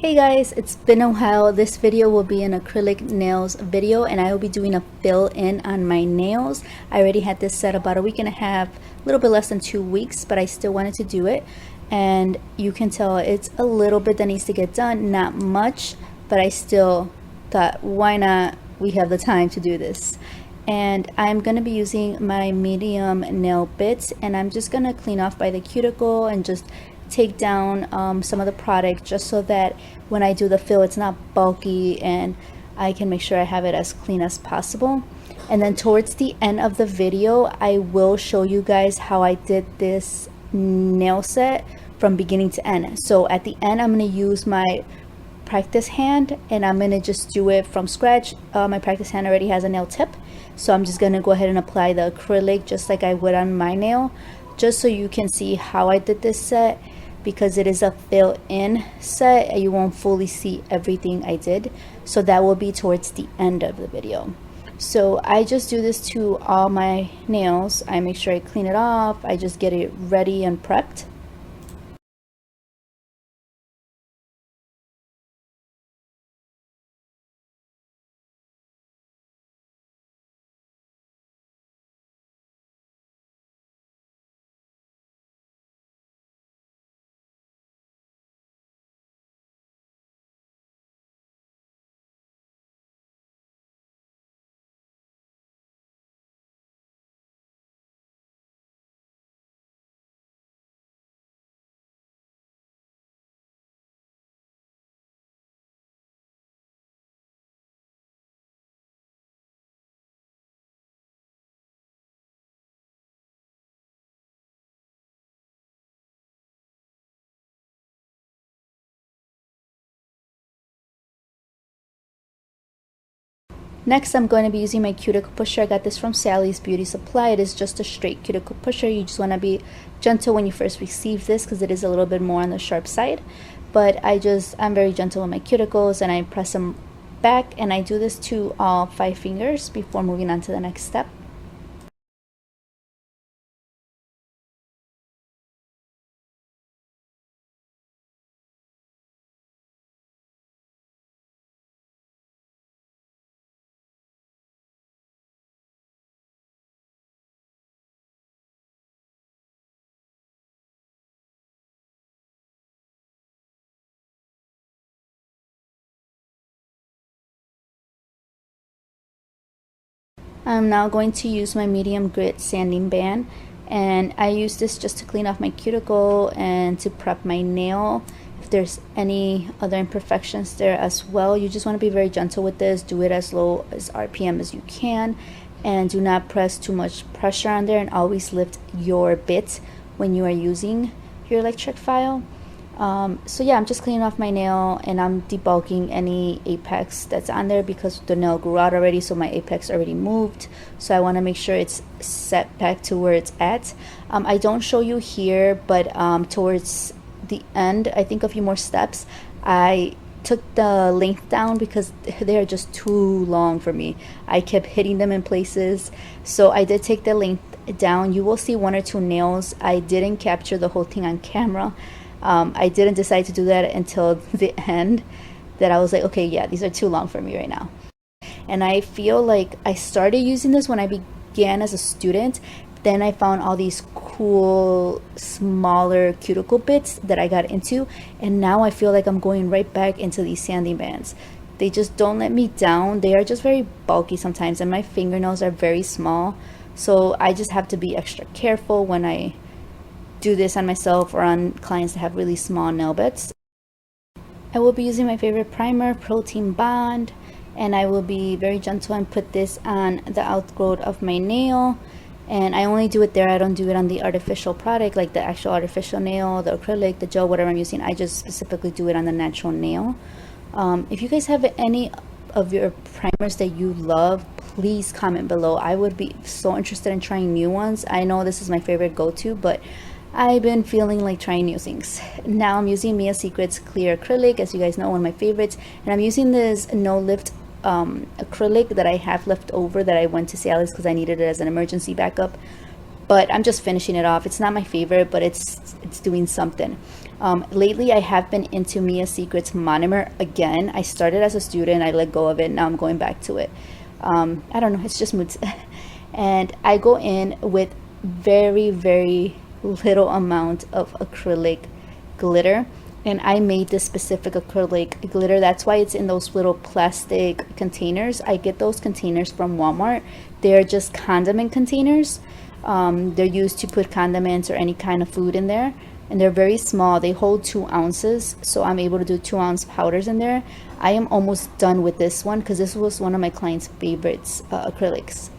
Hey guys, it's been a while. This video will be an acrylic nails video and I will be doing a fill in on my nails. I already had this set about a week and a half, a little bit less than 2 weeks, but I still wanted to do it. And you can tell it's a little bit that needs to get done, not much, but I still thought, why not? We have the time to do this. And I'm going to be using my medium nail bits, and I'm just going to clean off by the cuticle and just take down some of the product, just so that when I do the fill it's not bulky and I can make sure I have it as clean as possible. And then towards the end of the video I will show you guys how I did this nail set from beginning to end. So at the end I'm going to use my practice hand and I'm going to just do it from scratch. My practice hand already has a nail tip, so I'm just going to go ahead and apply the acrylic just like I would on my nail, just so you can see how I did this set. Because it is a fill-in set, you won't fully see everything I did, so that will be towards the end of the video. So I just do this to all my nails. I make sure I clean it off, I just get it ready and prepped. Next, I'm going to be using my cuticle pusher. I got this from Sally's Beauty Supply. It is just a straight cuticle pusher. You just want to be gentle when you first receive this because it is a little bit more on the sharp side. But I'm very gentle with my cuticles and I press them back, and I do this to all 5 fingers before moving on to the next step. I'm now going to use my medium grit sanding band, and I use this just to clean off my cuticle and to prep my nail if there's any other imperfections there as well. You just want to be very gentle with this. Do it as low as RPM as you can, and do not press too much pressure on there, and always lift your bit when you are using your electric file. So yeah, I'm just cleaning off my nail and I'm debulking any apex that's on there because the nail grew out already, so my apex already moved. So I want to make sure it's set back to where it's at. I don't show you here, but towards the end, I think a few more steps, I took the length down because they are just too long for me. I kept hitting them in places, so I did take the length down. You will see 1 or 2 nails. I didn't capture the whole thing on camera. I didn't decide to do that until the end, that I was like, okay, yeah, these are too long for me right now. And I feel like I started using this when I began as a student. Then I found all these cool smaller cuticle bits that I got into, and now I feel like I'm going right back into these sanding bands. They just don't let me down. They are just very bulky sometimes, and my fingernails are very small, so I just have to be extra careful when I do this on myself or on clients that have really small nail bits. I will be using my favorite primer, Protein Bond, and I will be very gentle and put this on the outgrowth of my nail. And I only do it there. I don't do it on the artificial product, like the actual artificial nail, the acrylic, the gel, whatever I'm using. I just specifically do it on the natural nail. If you guys have any of your primers that you love, please comment below. I would be so interested in trying new ones. I know this is my favorite go-to, but I've been feeling like trying new things. Now I'm using Mia Secret's clear acrylic, as you guys know, one of my favorites, and I'm using this no lift acrylic that I have left over that I went to Sally's because I needed it as an emergency backup. but I'm just finishing it off. It's not my favorite, but it's doing something. Lately I have been into Mia Secret's Monomer again. I started as a student, I let go of it, now I'm going back to it. I don't know, it's just moods. And I go in with very, very little amount of acrylic glitter, and I made this specific acrylic glitter. That's why it's in those little plastic containers. I get those containers from Walmart. They're just condiment containers. They're used to put condiments or any kind of food in there, and they're very small. They hold 2 ounces, so I'm able to do 2-ounce powders in there. I am almost done with this one because this was one of my clients' favorites, acrylics.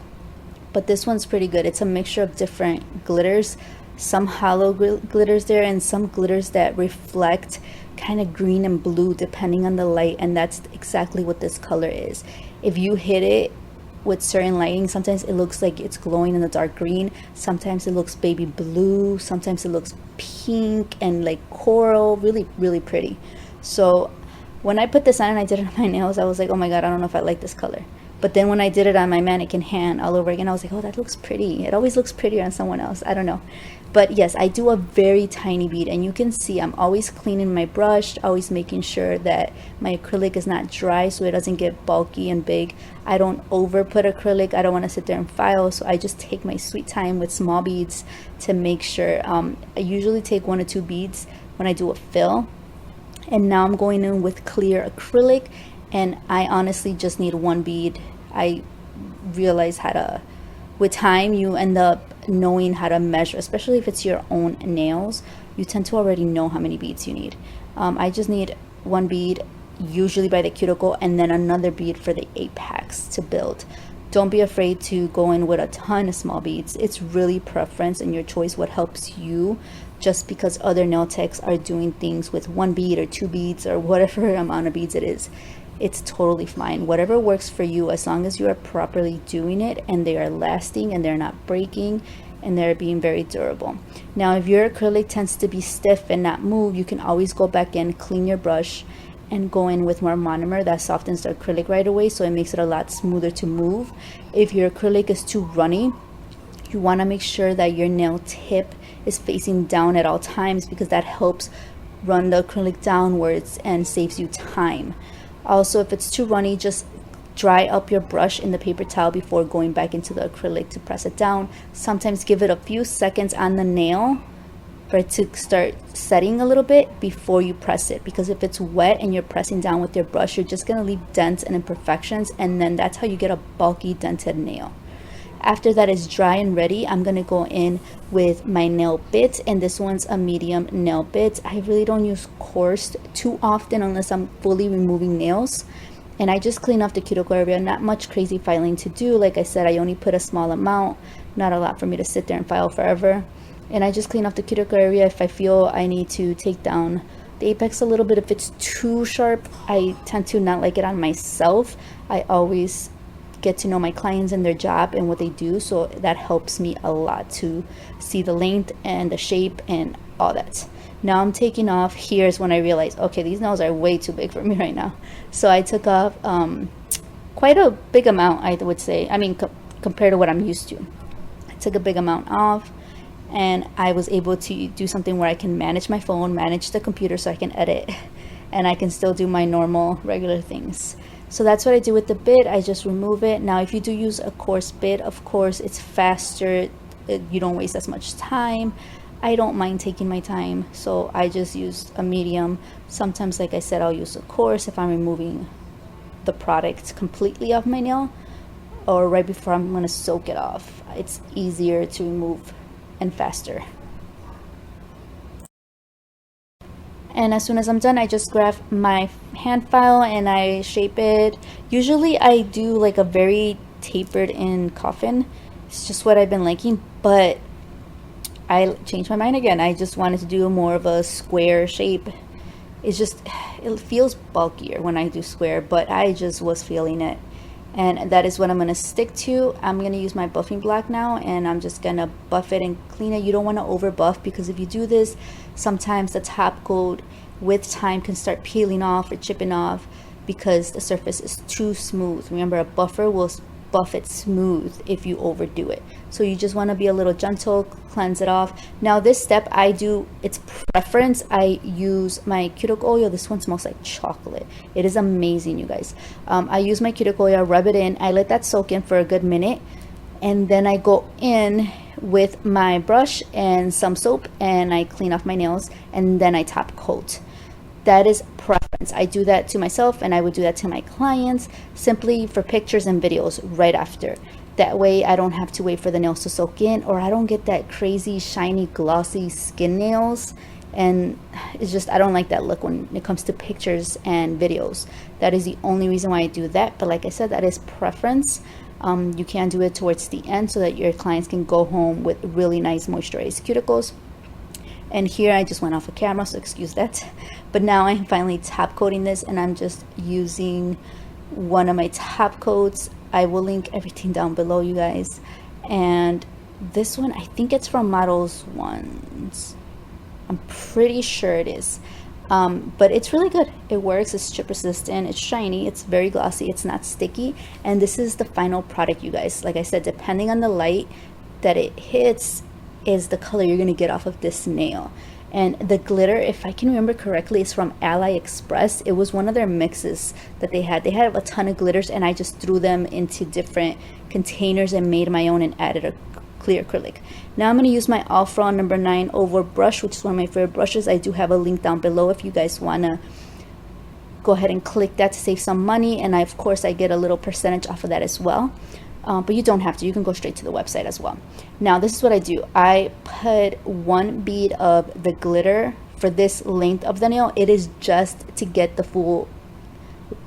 But this one's pretty good. It's a mixture of different glitters, some hollow glitters there, and some glitters that reflect kind of green and blue depending on the light, and that's exactly what this color is. If you hit it with certain lighting, sometimes it looks like it's glowing in the dark green, sometimes it looks baby blue, sometimes it looks pink and like coral, really, really pretty. So when I put this on and I did it on my nails, I was like, oh my god, I don't know if I like this color. But then when I did it on my mannequin hand all over again, I was like, oh, that looks pretty. It always looks prettier on someone else. I don't know. But yes, I do a very tiny bead, and you can see I'm always cleaning my brush, always making sure that my acrylic is not dry so it doesn't get bulky and big. I don't over put acrylic. I don't want to sit there and file, so I just take my sweet time with small beads to make sure. I usually take 1 or 2 beads when I do a fill. And now I'm going in with clear acrylic, and I honestly just need 1 bead. I realize how to, with time, you end up knowing how to measure, especially if it's your own nails. You tend to already know how many beads you need. I just need 1 bead, usually by the cuticle, and then another bead for the apex to build. Don't be afraid to go in with a ton of small beads. It's really preference and your choice what helps you. Just because other nail techs are doing things with 1 bead or 2 beads or whatever amount of beads it is, it's totally fine. Whatever works for you, as long as you are properly doing it and they are lasting and they're not breaking and they're being very durable. Now, if your acrylic tends to be stiff and not move, you can always go back in, clean your brush, and go in with more monomer. That softens the acrylic right away, so it makes it a lot smoother to move. If your acrylic is too runny, you want to make sure that your nail tip is facing down at all times, because that helps run the acrylic downwards and saves you time. Also, if it's too runny, just dry up your brush in the paper towel before going back into the acrylic to press it down. Sometimes give it a few seconds on the nail for it to start setting a little bit before you press it, because if it's wet and you're pressing down with your brush, you're just going to leave dents and imperfections, and then that's how you get a bulky dented nail. After that is dry and ready, I'm going to go in with my nail bit, and this one's a medium nail bit. I really don't use coarse too often unless I'm fully removing nails, and I just clean off the cuticle area. Not much crazy filing to do. Like I said, I only put a small amount, not a lot for me to sit there and file forever. And I just clean off the cuticle area. If I feel I need to take down the apex a little bit, if it's too sharp, I tend to not like it on myself. I always get to know my clients and their job and what they do, so that helps me a lot to see the length and the shape and all that. Now I'm taking off. Here's when I realized, okay, these nails are way too big for me right now. So I took off quite a big amount, I would say. I mean, compared to what I'm used to. I took a big amount off, and I was able to do something where I can manage my phone, manage the computer, so I can edit, and I can still do my normal regular things. So that's what I do with the bit. I just remove it. Now, if you do use a coarse bit, of course, it's faster. You don't waste as much time. I don't mind taking my time, so I just use a medium. Sometimes, like I said, I'll use a coarse if I'm removing the product completely off my nail, or right before I'm going to soak it off. It's easier to remove and faster. And as soon as I'm done, I just grab my hand file and I shape it. Usually I do like a very tapered in coffin. It's just what I've been liking, but I changed my mind again. I just wanted to do more of a square shape. It's just, it feels bulkier when I do square, but I just was feeling it. And that is what I'm going to stick to. I'm going to use my buffing block now, and I'm just going to buff it and clean it. You don't want to over buff, because if you do this, sometimes the top coat with time can start peeling off or chipping off because the surface is too smooth. Remember, a buffer will buff it smooth if you overdo it. So you just want to be a little gentle, cleanse it off. Now this step I do, it's preference, I use my cuticle oil. This one smells like chocolate. It is amazing, you guys. I use my cuticle oil, rub it in, I let that soak in for a good minute, and then I go in with my brush and some soap and I clean off my nails, and then I top coat. That is preference. I do that to myself, and I would do that to my clients simply for pictures and videos right after. That way I don't have to wait for the nails to soak in, or I don't get that crazy shiny glossy skin nails, and it's just, I don't like that look when it comes to pictures and videos. That is the only reason why I do that. But like I said, that is preference. You can do it towards the end so that your clients can go home with really nice moisturized cuticles. And here I just went off of camera, so excuse that. But now I'm finally top coating this, and I'm just using one of my top coats. I will link everything down below, you guys. And this one, I think it's from Models Ones. I'm pretty sure it is. But it's really good. It works. It's chip resistant. It's shiny. It's very glossy. It's not sticky. And this is the final product, you guys. Like I said, depending on the light that it hits is the color you're going to get off of this nail. And the glitter, if I can remember correctly, is from AliExpress. It was one of their mixes that they had. They had a ton of glitters, and I just threw them into different containers and made my own and added a clear acrylic. Now I'm going to use my Refferal number 9 Over brush, which is one of my favorite brushes. I do have a link down below if you guys want to go ahead and click that to save some money. And of course I get a little percentage off of that as well. But you don't have to. You can go straight to the website as well. Now this is what I do. I put one bead of the glitter for this length of the nail. It is just to get the full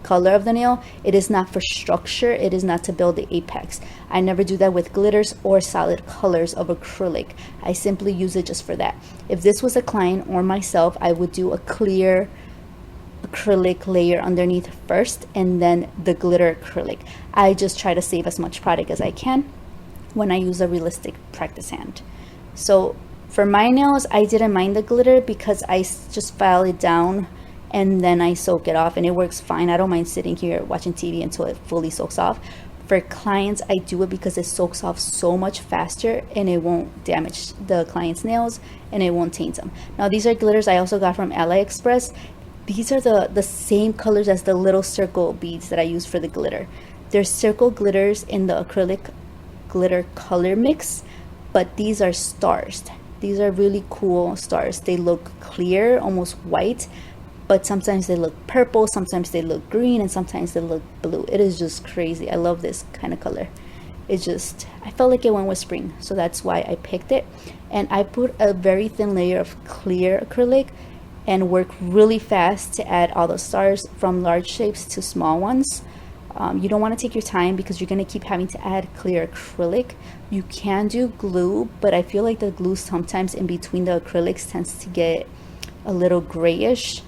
color of the nail. It is not for structure. It is not to build the apex. I never do that with glitters or solid colors of acrylic. I simply use it just for that. If this was a client or myself, I would do a clear acrylic layer underneath first, and then the glitter acrylic. I just try to save as much product as I can when I use a realistic practice hand. So for my nails, I didn't mind the glitter because I just file it down and then I soak it off, and it works fine. I don't mind sitting here watching TV until it fully soaks off. For clients, I do it because it soaks off so much faster and it won't damage the client's nails and it won't taint them. Now these are glitters I also got from AliExpress. These are the same colors as the little circle beads that I use for the glitter. There's circle glitters in the acrylic glitter color mix, but these are stars. These are really cool stars. They look clear, almost white, but sometimes they look purple, sometimes they look green, and sometimes they look blue. It is just crazy. I love this kind of color. It just, I felt like it went with spring, so that's why I picked it. And I put a very thin layer of clear acrylic and work really fast to add all the stars from large shapes to small ones. You don't want to take your time because you're going to keep having to add clear acrylic. You can do glue, but I feel like the glue sometimes in between the acrylics tends to get a little grayish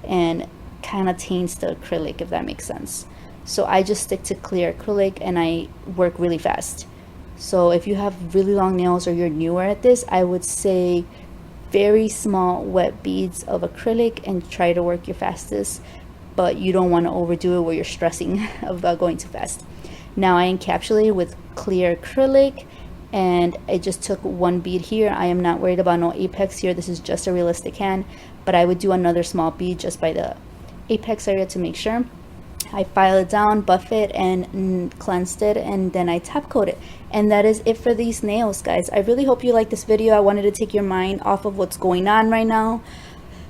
and kind of taints the acrylic, if that makes sense. So I just stick to clear acrylic and I work really fast. So if you have really long nails or you're newer at this, I would say very small wet beads of acrylic and try to work your fastest, but you don't want to overdo it where you're stressing about going too fast. Now I encapsulate with clear acrylic, and I just took one bead here. I am not worried about no apex here. This is just a realistic hand, but I would do another small bead just by the apex area to make sure. I file it down, buff it, and cleansed it, and then I top coat it. And that is it for these nails, guys. I really hope you like this video. I wanted to take your mind off of what's going on right now.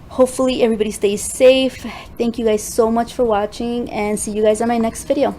Hopefully everybody stays safe. Thank you guys so much for watching, and see you guys on my next video.